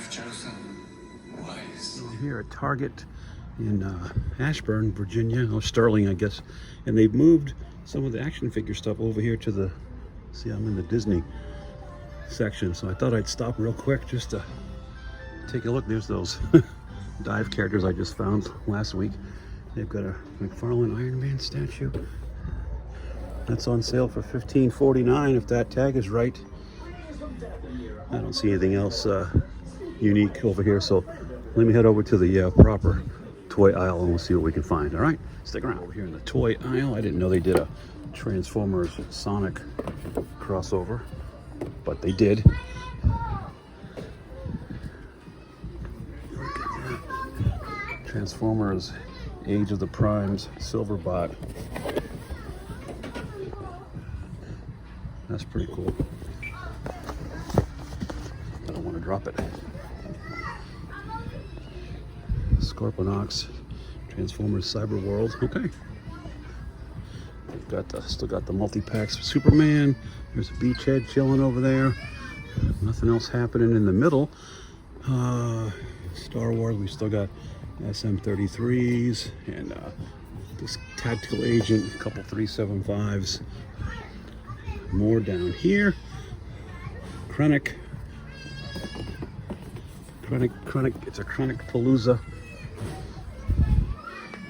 have chosen wise. So I'm here at Target in Ashburn, Virginia, or Sterling, I guess, and they've moved some of the action figure stuff over here to the, see, I'm in the Disney section, so I thought I'd stop real quick just to take a look. There's those dive characters I just found last week. They've got a McFarlane Iron Man statue. That's on sale for $15.49 if that tag is right. I don't see anything else unique over here, so let me head over to the proper toy aisle and we'll see what we can find. All right, stick around. Over here in the toy aisle, I didn't know they did a Transformers Sonic crossover, but they did. Look at that. Transformers Age of the Primes Silverbot. That's pretty cool. I don't want to drop it. Scorponok, Transformers Cyber World. Okay. We've got still got the multi-packs for Superman. There's a beachhead chilling over there. Nothing else happening in the middle. Star Wars, we still got SM-33s and this Tactical Agent, a couple 375s. More down here. Krennic. It's a Krennic Palooza.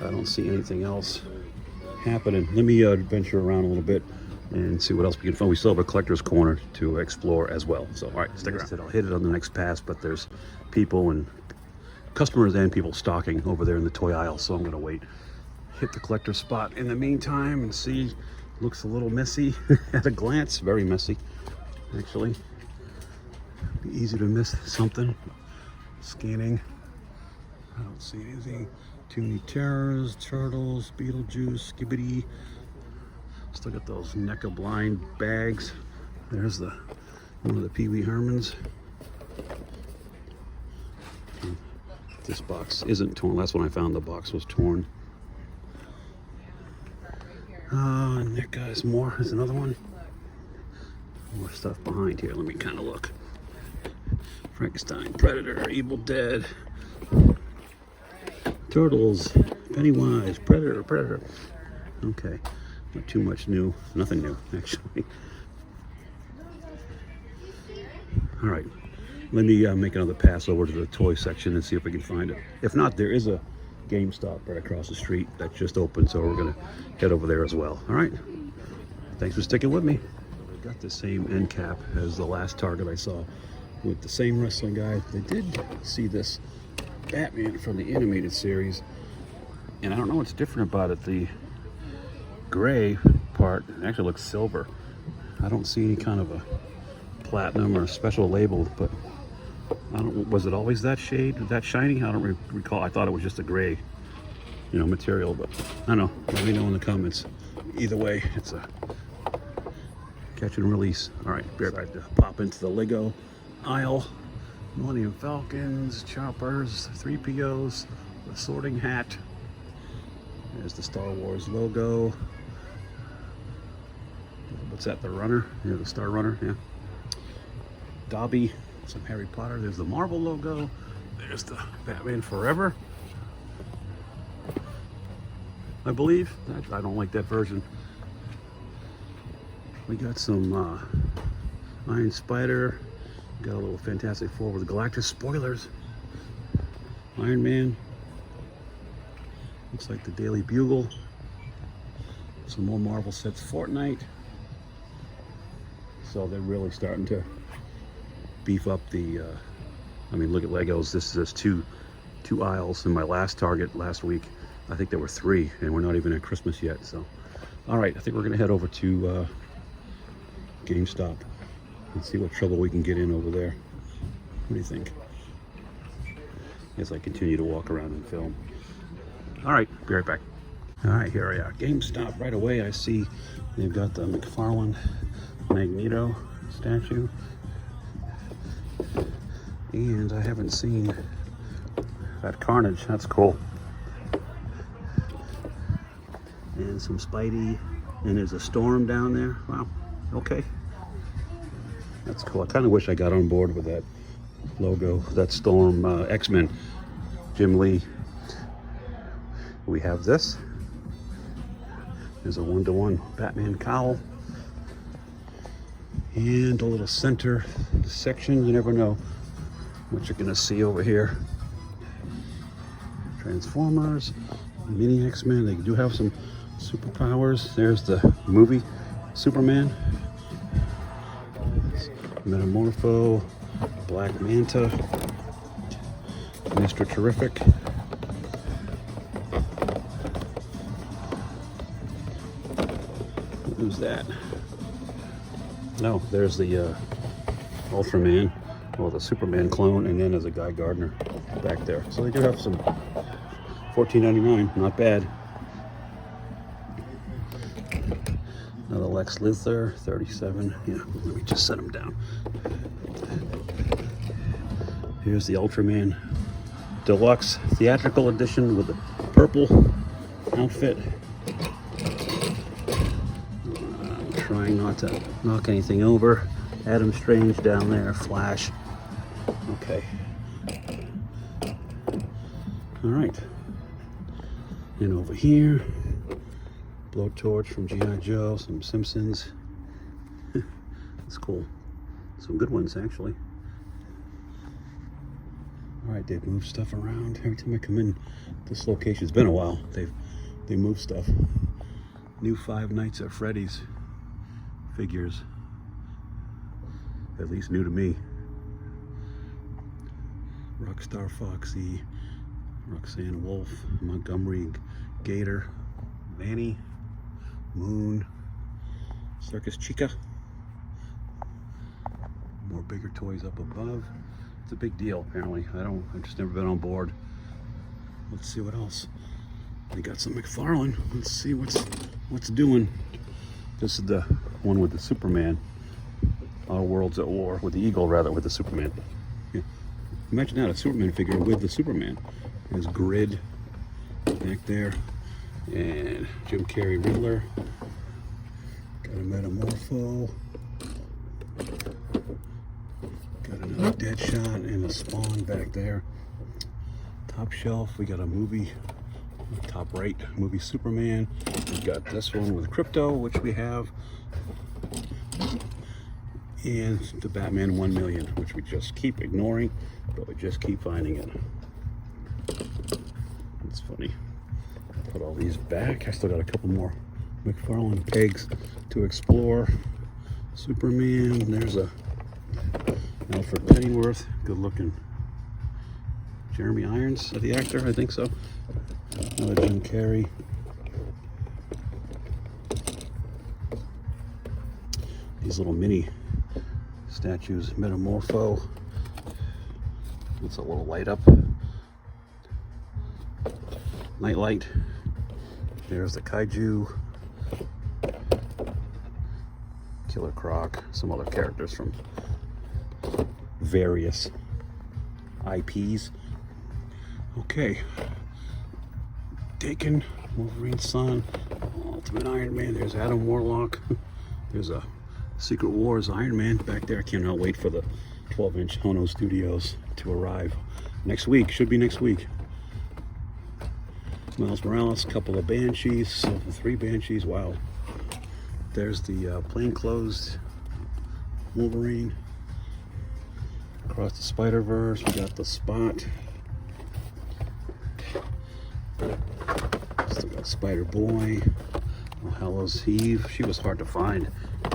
I don't see anything else happening. Let me venture around a little bit and see what else we can find. We still have a collector's corner to explore as well. So, all right, stick around. I'll hit it on the next pass, but there's people and customers and people stocking over there in the toy aisle, so I'm going to wait. Hit the collector spot in the meantime and see. Looks a little messy at a glance. Very messy, actually. Be easy to miss something. Scanning. I don't see anything. Toony Terrors, Turtles, Beetlejuice, Skibbity. Still got those NECA blind bags. There's one of the Pee Wee Hermans. This box isn't torn. Last one I found, the box was torn. NECA is more. There's another one. More stuff behind here. Let me kind of look. Frankenstein, Predator, Evil Dead, Turtles, Pennywise, Predator. Okay, not too much new. Nothing new, actually. All right, let me make another pass over to the toy section and see if we can find it. If not, there is a GameStop right across the street that just opened, so we're gonna head over there as well. All right, thanks for sticking with me. I got the same end cap as the last Target I saw with the same wrestling guy. They did see this Batman from the animated series, and I don't know what's different about it. The gray part actually looks silver. I don't see any kind of a platinum or a special label, but I don't. Was it always that shade, that shiny? I don't recall. I thought it was just a gray, material, but I don't know. Let me know in the comments. Either way, it's a catch and release. All right, be right back to pop into the Lego aisle. Millennium Falcons, Choppers, 3POs, the Sorting Hat. There's the Star Wars logo. What's that, the runner? Yeah, the Star Runner, yeah. Dobby, some Harry Potter. There's the Marvel logo. There's the Batman Forever, I believe. I don't like that version. We got some Iron Spider. Got a little Fantastic Four with Galactus spoilers. Iron Man. Looks like the Daily Bugle. Some more Marvel sets. Fortnite. So they're really starting to beef up the. I mean, look at Legos. This is two aisles. In my last Target last week, I think there were 3, and we're not even at Christmas yet. So, all right, I think we're gonna head over to GameStop and see what trouble we can get in over there. What do you think? As I continue to walk around and film. All right, be right back. All right, here we are. GameStop. Right away, I see they've got the McFarlane Magneto statue. And I haven't seen that Carnage. That's cool. And some Spidey. And there's a Storm down there. Wow. Okay. That's cool. I kind of wish I got on board with that logo. That's Storm, X-Men, Jim Lee. We have this. There's a 1-to-1 Batman cowl. And a little center section. You never know what you're gonna see over here. Transformers, mini X-Men. They do have some superpowers. There's the movie Superman, Metamorpho, Black Manta, Mr. Terrific. Who's that? No, there's the Ultraman, or the Superman clone, and then there's a Guy Gardner back there. So they do have some. $14.99, not bad. Another Lex Luthor, $37. Yeah, let me just set him down. Here's the Ultraman Deluxe Theatrical Edition with the purple outfit. I'm trying not to knock anything over. Adam Strange down there, Flash. Okay. All right. And over here, Blowtorch from G.I. Joe, some Simpsons. That's cool. Some good ones, actually. All right, they've moved stuff around. Every time I come in this location, it's been a while. They move stuff. New Five Nights at Freddy's figures. At least new to me. Rockstar Foxy, Roxanne Wolf, Montgomery Gator, Vanny, Moon, Circus Chica. More bigger toys up above. It's a big deal, apparently. I've just never been on board. Let's see what else. They got some McFarlane. Let's see what's doing. This is the one with the Superman. Our Worlds at War, with the Eagle rather, with the Superman. Yeah. Imagine that, a Superman figure with the Superman. There's Grid back there, and Jim Carrey Riddler. Got a Metamorpho. Got another Deadshot and a Spawn back there. Top shelf, we got a movie, top right, movie Superman. We've got this one with Crypto, which we have. And the Batman 1 million, which we just keep ignoring, but we just keep finding it. It's funny. Put all these back. I still got a couple more McFarlane pegs to explore. Superman. There's a Alfred Pennyworth. Good looking. Jeremy Irons, the actor, I think so. Another Jim Carrey. These little mini statues. Metamorpho. It's a little light up. Nightlight. There's the Kaiju, Killer Croc, some other characters from various IPs. Okay. Dakin, Wolverine's son, Ultimate Iron Man. There's Adam Warlock. There's a Secret Wars Iron Man back there. I cannot wait for the 12-inch Hono Studios to arrive next week. Should be next week. Miles Morales, couple of Banshees, 3 Banshees, wow. There's the plainclothes Wolverine. Across the Spider-Verse, we got the Spot. Still got Spider-Boy, All Hallows Eve. She was hard to find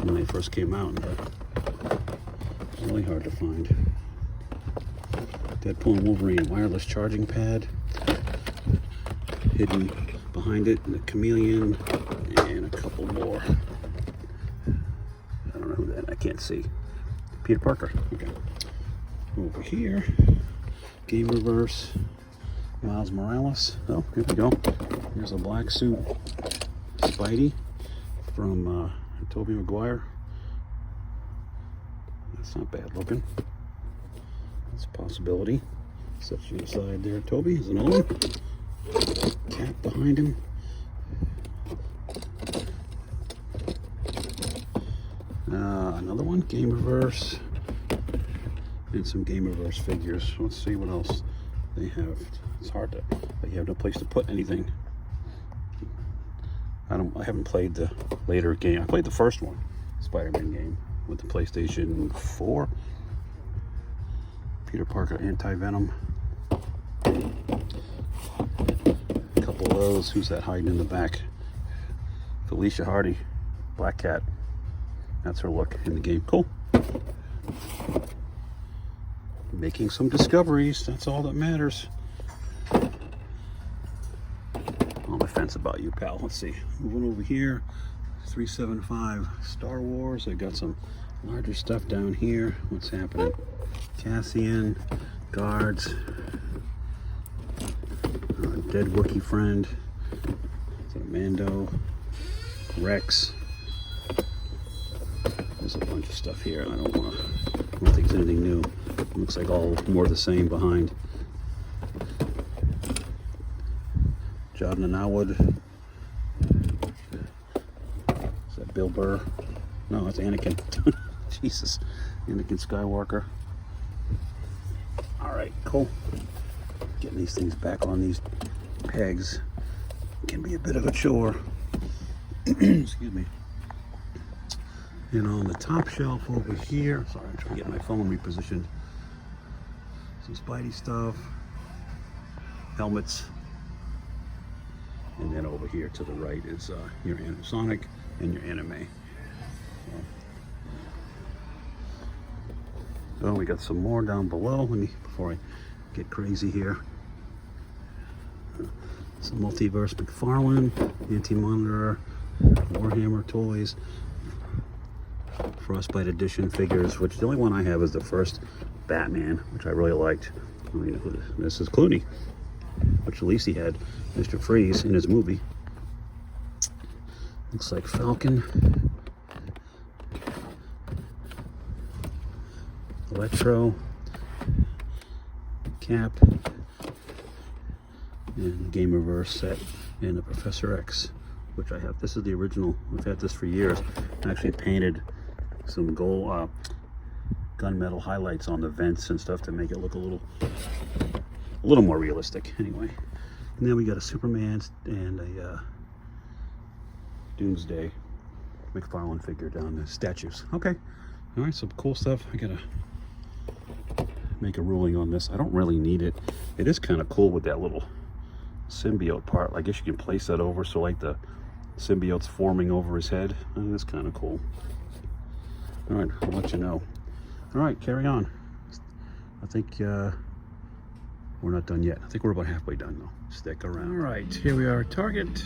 when they first came out. Really hard to find. Deadpool and Wolverine wireless charging pad. Hidden behind it, the Chameleon, and a couple more. I don't know who that, I can't see. Peter Parker, okay. Over here, Game Reverse, Miles Morales. Oh, here we go. Here's a black suit Spidey from Tobey Maguire. That's not bad looking. That's a possibility. Set you aside there, Toby. There's another one. Cat behind him. Another one, Game Reverse. and some Gamerverse figures. Let's see what else they have. It's hard to, but you have no place to put anything. I haven't played the later game. I played the first one, Spider-Man game, with the PlayStation 4. Peter Parker Anti-Venom. A couple of those. Who's that hiding in the back? Felicia Hardy, Black Cat. That's her look in the game. Cool. Making some discoveries. That's all that matters. On the fence about you, pal. Let's see. Moving over here. 375 Star Wars. I got some larger stuff down here. What's happening? Cassian, guards, dead Wookiee friend. Is it a Mando? Rex. There's a bunch of stuff here. I don't think it's anything new. It looks like all more the same behind. Jordan and Elwood. Is that Bill Burr? No, it's Anakin. Jesus. Anakin Skywalker. Alright, cool. Getting these things back on these pegs can be a bit of a chore. Excuse me. And on the top shelf over here, sorry, I'm trying to get my phone repositioned. Some Spidey stuff, helmets, and then over here to the right is your Sonic and your anime. So we got some more down below. Before I get crazy here. Some Multiverse McFarlane, Anti-Monitor, Warhammer Toys, Frostbite Edition figures, which the only one I have is the first Batman, which I really liked. I mean, this is Clooney, which at least he had Mr. Freeze in his movie. Looks like Falcon, Electro, Cap, and the Gamerverse set, and the Professor X, which I have. This is the original. I've had this for years. I actually painted some gold gunmetal highlights on the vents and stuff to make it look a little more realistic. Anyway, and then we got a Superman and a Doomsday McFarlane figure down the statues. Okay, all right, some cool stuff. I gotta make a ruling on this. I don't really need it. It is kind of cool with that little symbiote part. I guess you can place that over so like the symbiote's forming over his head. That's kind of cool. All right, I'll let you know. All right, carry on. I think we're not done yet. I think we're about halfway done though. Stick around. All right, here we are at Target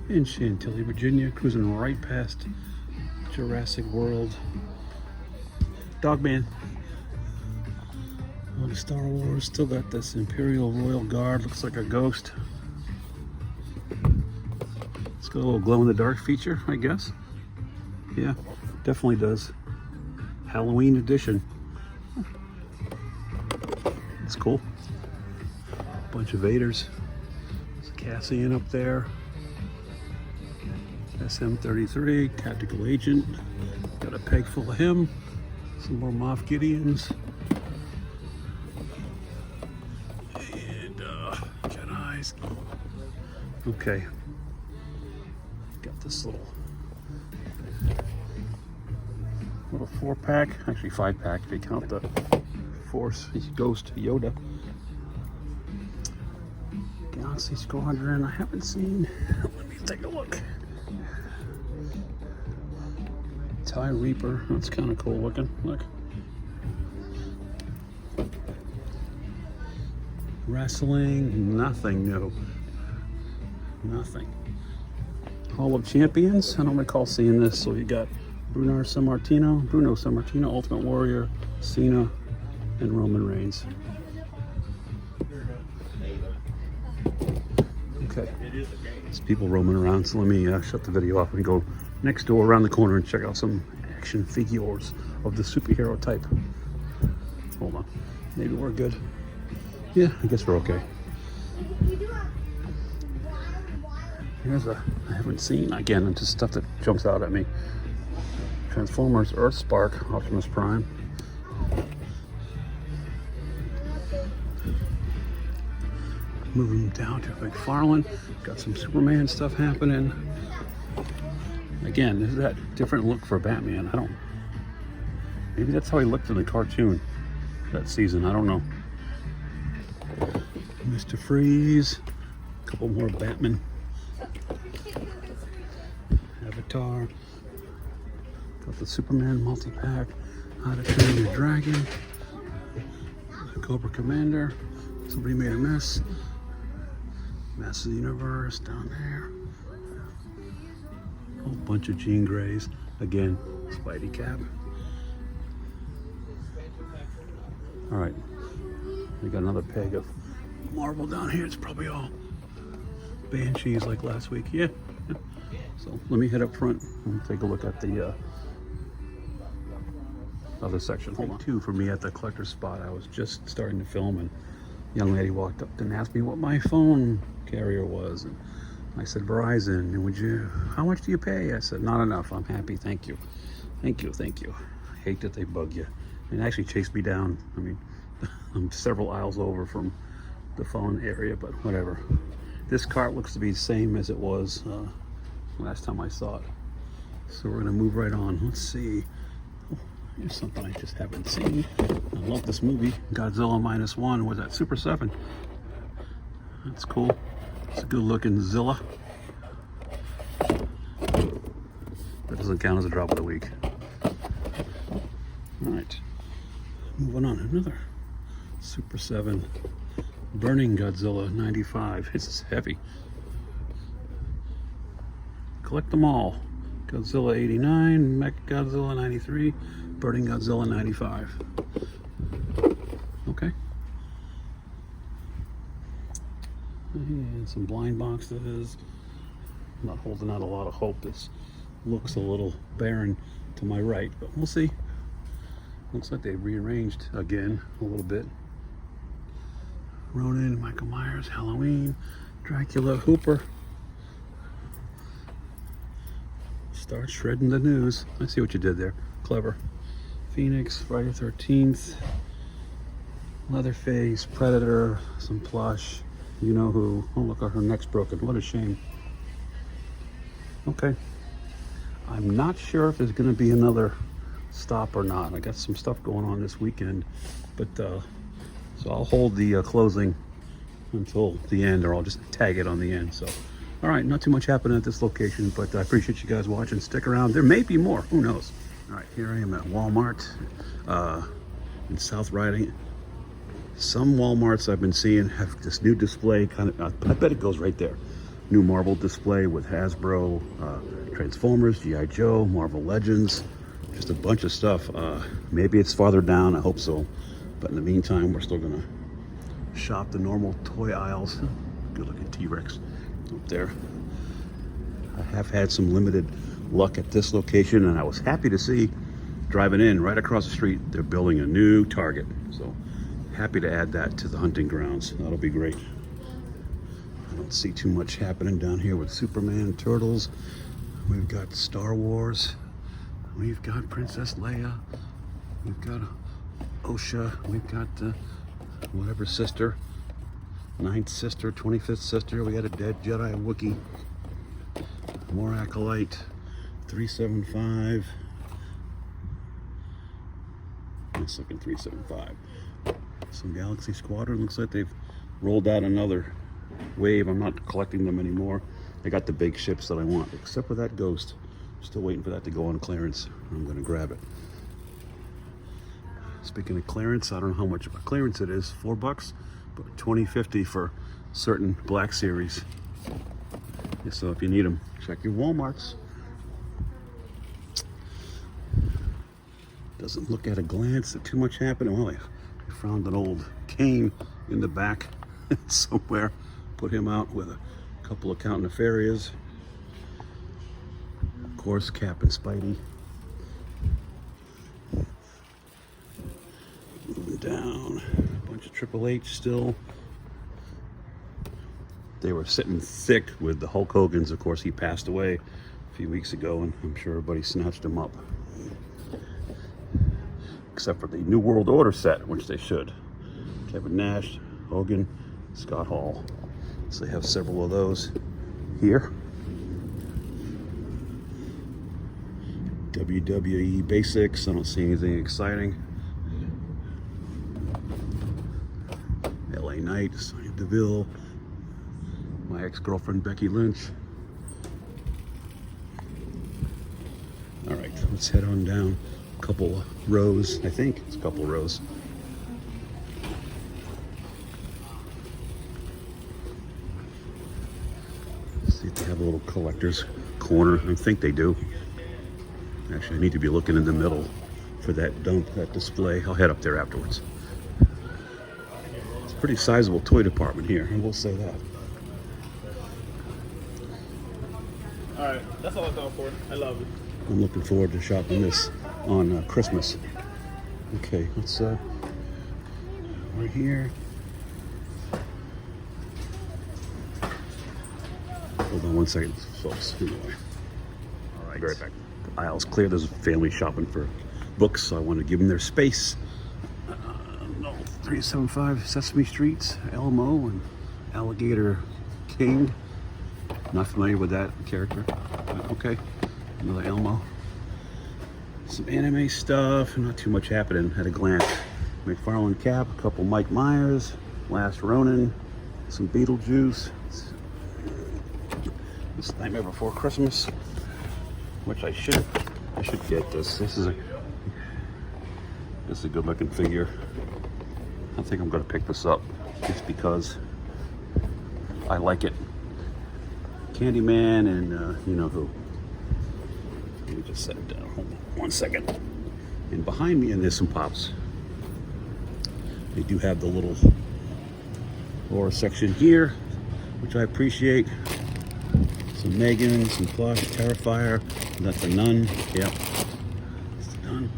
in Chantilly, Virginia, cruising right past Jurassic World. Dogman. On Star Wars, still got this Imperial Royal Guard, looks like a ghost. It's got a little glow-in-the-dark feature, I guess. Yeah, definitely does. Halloween edition. It's cool. Bunch of Vaders. There's Cassian up there. SM-33, Tactical Agent. Got a peg full of him. Some more Moff Gideons. Jedis. Okay. Got this little 4-pack, actually 5-pack if you count the Force Ghost Yoda. Galaxy Squadron, I haven't seen. Let me take a look. TIE Reaper, that's kind of cool looking. Look. Wrestling, nothing new. Nothing. Hall of Champions, I don't recall seeing this. So you got Bruno Sammartino, Ultimate Warrior, Cena, and Roman Reigns. Okay, there's people roaming around, so let me shut the video off and go next door around the corner and check out some action figures of the superhero type. Hold on, maybe we're good. Yeah, I guess we're okay. Here's I haven't seen, again, it's just stuff that jumps out at me. Transformers Earthspark, Optimus Prime. Moving down to McFarlane. Got some Superman stuff happening. Again, this is that different look for Batman. I don't. Maybe that's how he looked in the cartoon that season. I don't know. Mr. Freeze. A couple more Batman. Avatar. Got the Superman multi-pack. How to Train Your Dragon. Cobra Commander. Somebody Made a Mess. Master of the Universe down there. A whole bunch of Jean Greys. Again, Spidey cap. Alright. We got another peg of Marvel down here. It's probably all Banshees like last week. Yeah. So let me head up front and take a look at the other section. Hold on. Two for me at the collector's spot. I was just starting to film and a young lady walked up and asked me what my phone carrier was. And I said Verizon. And how much do you pay? I said, not enough. I'm happy. Thank you. Thank you. Thank you. I hate that they bug you. And actually chased me down. I mean, I'm several aisles over from the phone area, but whatever. This cart looks to be the same as it was last time I saw it. So we're gonna move right on. Let's see. Oh, here's something I just haven't seen. I love this movie, Godzilla -1. Was that Super 7? That's cool. It's a good looking Zilla. That doesn't count as a drop of the week. All right, moving on. Another Super 7 Burning Godzilla 95. This is heavy. Collect them all. Godzilla 89, Mech Godzilla 93, Burning Godzilla 95. Okay. And some blind boxes. I'm not holding out a lot of hope. This looks a little barren to my right, but we'll see. Looks like they rearranged again a little bit. Ronin, Michael Myers, Halloween, Dracula, Hooper. Start shredding the news. I see what you did there. Clever. Phoenix, Friday the 13th, Leatherface, Predator, some plush. You know who. Oh, look, her neck's broken. What a shame. Okay. I'm not sure if there's going to be another stop or not. I got some stuff going on this weekend, but so I'll hold the closing until the end, or I'll just tag it on the end. So, all right, not too much happening at this location, but I appreciate you guys watching. Stick around. There may be more. Who knows? All right, here I am at Walmart in South Riding. Some Walmarts I've been seeing have this new display. I bet it goes right there. New Marvel display with Hasbro, Transformers, G.I. Joe, Marvel Legends. Just a bunch of stuff. Maybe it's farther down. I hope so. But in the meantime, we're still gonna shop the normal toy aisles. Good looking T-Rex up there. I have had some limited luck at this location, and I was happy to see driving in right across the street, they're building a new Target. So happy to add that to the hunting grounds. That'll be great. I don't see too much happening down here with Superman, Turtles. We've got Star Wars. We've got Princess Leia. We've got Osha. We've got whatever sister. 9th sister, 25th sister. We got a dead Jedi and Wookiee. More Acolyte. 375. Let's look at 375. Some Galaxy Squadron. Looks like they've rolled out another wave. I'm not collecting them anymore. I got the big ships that I want, except for that Ghost. Still waiting for that to go on clearance. I'm gonna grab it. Speaking of clearance, I don't know how much of a clearance it is. $4, but $20.50 for certain Black Series. Yeah, so if you need them, check your Walmarts. Doesn't look at a glance that too much happened. Well, I found an old cane in the back somewhere. Put him out with a couple of Count Nefarious. Of course, Cap and Spidey. Moving down, a bunch of Triple H still. They were sitting thick with the Hulk Hogan's. Of course, he passed away a few weeks ago, and I'm sure everybody snatched him up. Except for the New World Order set, which they should. Kevin Nash, Hogan, Scott Hall. So they have several of those here. WWE Basics. I don't see anything exciting. LA Knight, Sonya Deville. My ex-girlfriend Becky Lynch. All right, let's head on down a couple rows. I think it's a couple rows. See if they have a little collector's corner. I think they do. Actually, I need to be looking in the middle for that display. I'll head up there afterwards. It's a pretty sizable toy department here, I will say that. All right, that's all I thought for. I love it. I'm looking forward to shopping this on Christmas. Okay, let's right here. Hold on one second, folks. Anyway. All right, be right back. The aisle's clear. There's family shopping for books, so I want to give them their space. No, 375 Sesame Street, Elmo and Alligator King. Not familiar with that character. Okay, another Elmo. Some anime stuff, not too much happening at a glance. McFarlane Cap, a couple Mike Myers, Last Ronin, some Beetlejuice. This Nightmare Before Christmas, which I should get this. This is a good looking figure. I think I'm gonna pick this up just because I like it. Candyman and you know who. Let me just set it down. Hold on 1 second. And behind me, and there's some pops. They do have the little horror section here, which I appreciate. Some Megan, some plush, Terrifier. That's a Nun. Yep. It's the Nun.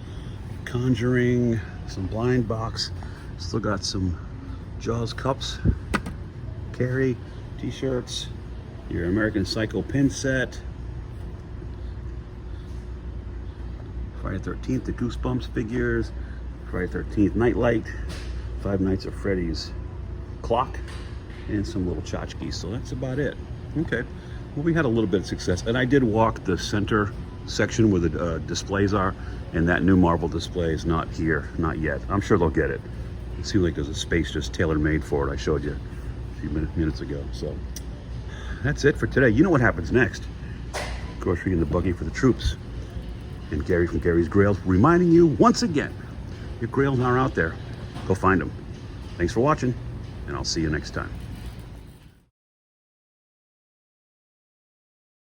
Conjuring, some blind box. Still got some Jaws cups. Carrie t-shirts. Your American Psycho pin set. Friday 13th, the Goosebumps figures. Friday 13th Nightlight. Five Nights at Freddy's clock. And some little tchotchkes. So that's about it. Okay. Well, we had a little bit of success. And I did walk the center section where the displays are. And that new Marvel display is not here. Not yet. I'm sure they'll get it. It seems like there's a space just tailor-made for it. I showed you a few minutes ago. So that's it for today. You know what happens next. Grocery in the buggy for the troops. And Gary from Gary's Grails reminding you once again, your Grails are out there. Go find them. Thanks for watching, and I'll see you next time.